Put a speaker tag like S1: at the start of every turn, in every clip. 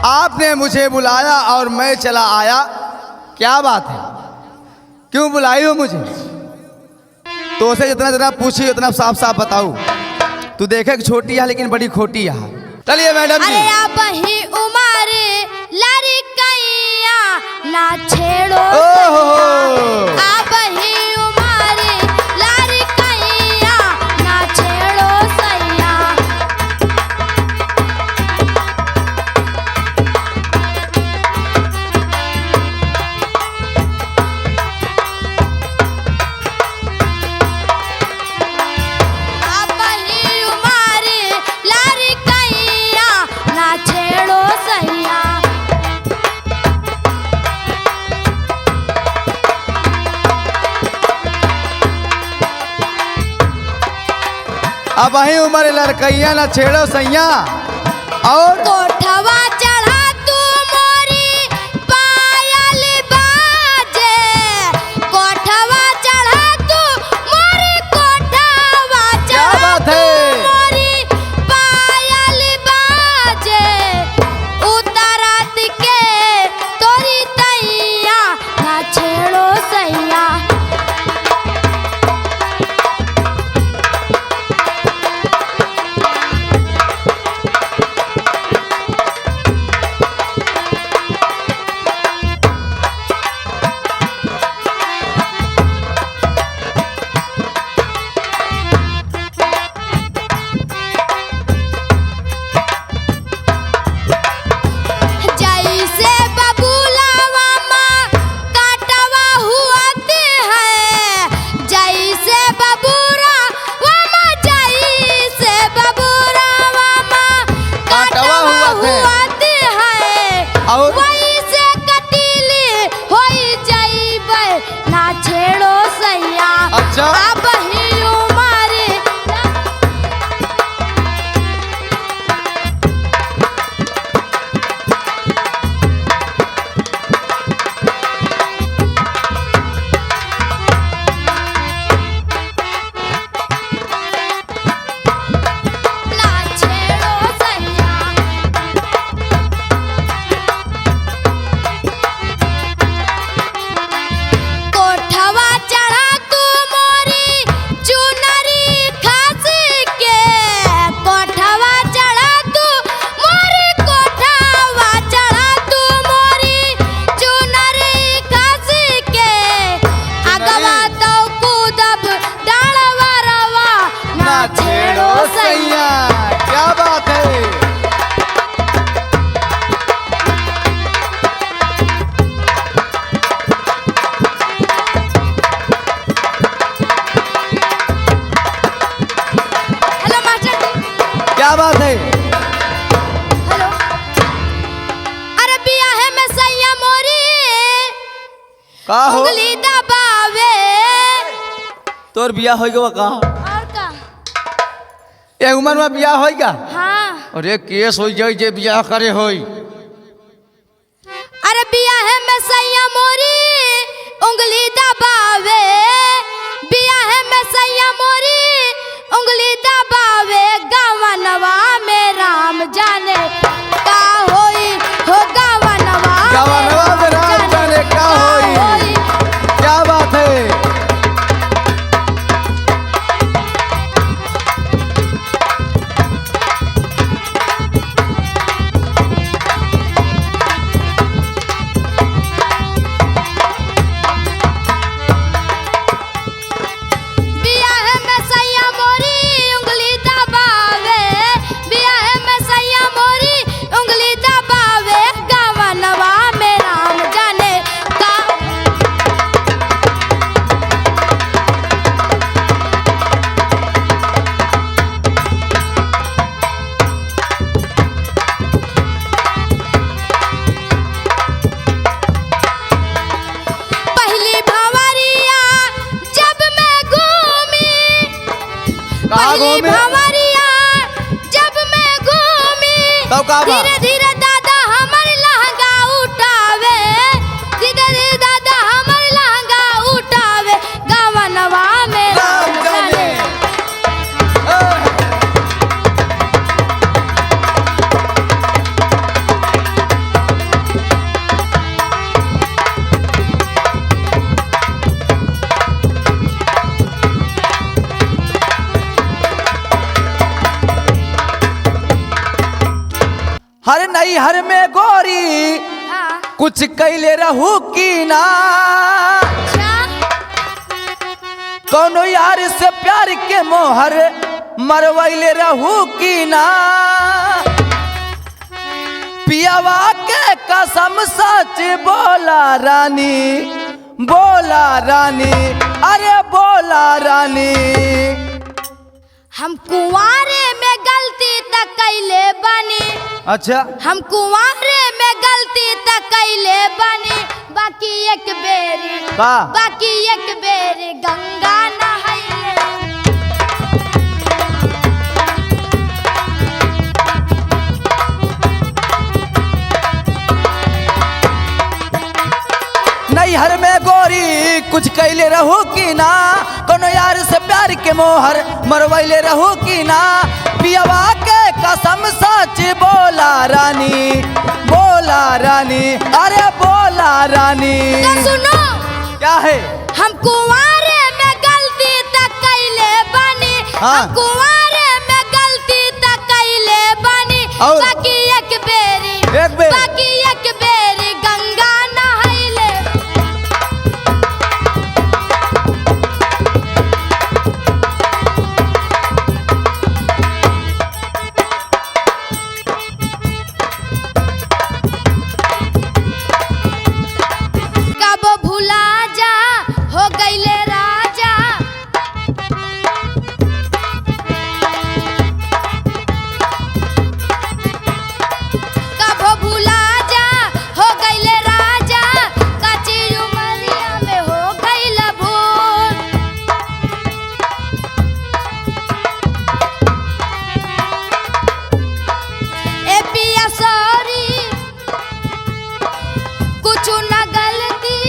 S1: आपने मुझे बुलाया और मैं चला आया, क्या बात है? क्यों बुलाई हो मुझे? तो उसे जितना जितना पूछी उतना साफ साफ बताऊं। तू देखे कि छोटी है लेकिन बड़ी खोटी है। चलिए मैडम जी।
S2: अरे आप ही उमर लड़कैया ना छेड़ो, आप ही उमर लड़कैया ना छेड़ो सैया। आप ही उमर लड़कैया ना छेड़ो सैया।
S1: अब वही उम्र लड़कैया ना छेड़ो सैया। और
S2: कोठवा चढ़ा तू मोरी पायल बाजे, कोठवा चढ़ा तू मोरी, कोठवा
S1: क्या
S2: चढ़ा
S1: बात
S2: तू
S1: है?
S2: मोरी पायल बाजे। उतरात के तोरी तैया ना छेड़ो सैया। जैसे बबूलावा माँ काटवा हुआते हैं, जैसे बबूरावा माँ, जैसे बबूरावा माँ काटवा हुआते हैं,
S1: और
S2: वैसे कटीली होई जाइबे ना छेड़ो सैया।
S1: अच्छा।
S2: अब ही उमर ना छेड़ो सैया। कोठवा चढ़ा तू मोरी चुनरी खास के, कोठवा चढ़ा तू मोरी, कोठवा चढ़ा तू मोरी चुनरी खास के। अगवा तो कूदब डालवा रवा ना छेड़ो सैया।
S1: क्या बात है?
S2: हेलो मास्टर जी।
S1: क्या बात है?
S2: हेलो। अरे बिया है मैं सैया मोरी,
S1: का हो?
S2: उंगली दबावे।
S1: तोर बिया होगा का?
S2: और का?
S1: ये उम्र में बिया होगा?
S2: हाँ।
S1: अरे केस हो जाए जे बिया करे होई।
S2: अरे बिया है मैं सैया मोरी, उंगली दबावे। बिया है मैं सैया मोरी, उंगली दबावे। गवनवा में राम जाने का होई हो, गवनवा
S1: गवनवा में राम जाने का होई। क्या बात है?
S2: बिया है मैं सैया मोरी, उंगली दबावे। बिया है मैं सैया मोरी, उंगली दबावे। गवनवा में राम जाने का। पहली भंवरिया जब मैं घूमी, पहली भंवरिया जब मैं घूमी,
S1: तब का बात?
S2: धीरे धीरे दादा हमर लहंगा उठावे, धीरे धीरे दादा हमर लहंगा उठावे। गवनवा में राम जाने।
S1: नैहर में गोरी
S2: हाँ
S1: कुछ कैले रहू की ना,
S2: अच्छा
S1: कौनो यार से प्यार के मोहर मरवैले रहू की ना, पियावा के कसम सच बोला रानी, बोला रानी, अरे बोला रानी।
S2: हम कुंवारे में गलती तक कैले बनी,
S1: अच्छा
S2: हम कुंवारे में गलती तक कैले बनी, बाकी एक बेरी
S1: का
S2: बाकी एक बेरी गंगा नहाइले।
S1: नैहर में गोरी कुछ कैले रहू की ना, कोनो यार से प्यार के मोहर मरवैले रहू की ना, पियवा के कसम सच बोला रानी, बोला रानी, अरे बोला रानी।
S2: तो सुनो
S1: क्या है?
S2: हम कुंवारे में गलती तक कैले बनी,
S1: हाँ।
S2: हम कुंवारे में गलती तक कैले बनी,
S1: और?
S2: बाकी एक बेरी
S1: एक बेर।
S2: बाकी एक बेरी गंगा नहाइले। कब भुला जा हो गईले राजा, कब भुला जा हो गईले राजा, कच्ची उमरिया में हो गईला भूल। ए पिया सॉरी कुछ न गलती,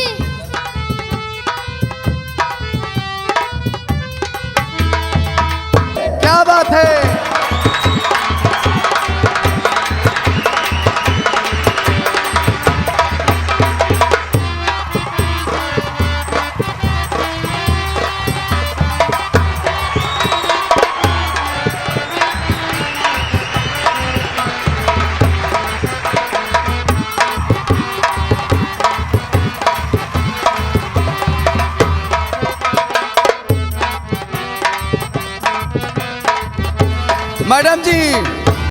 S1: क्या बात है? मैडम जी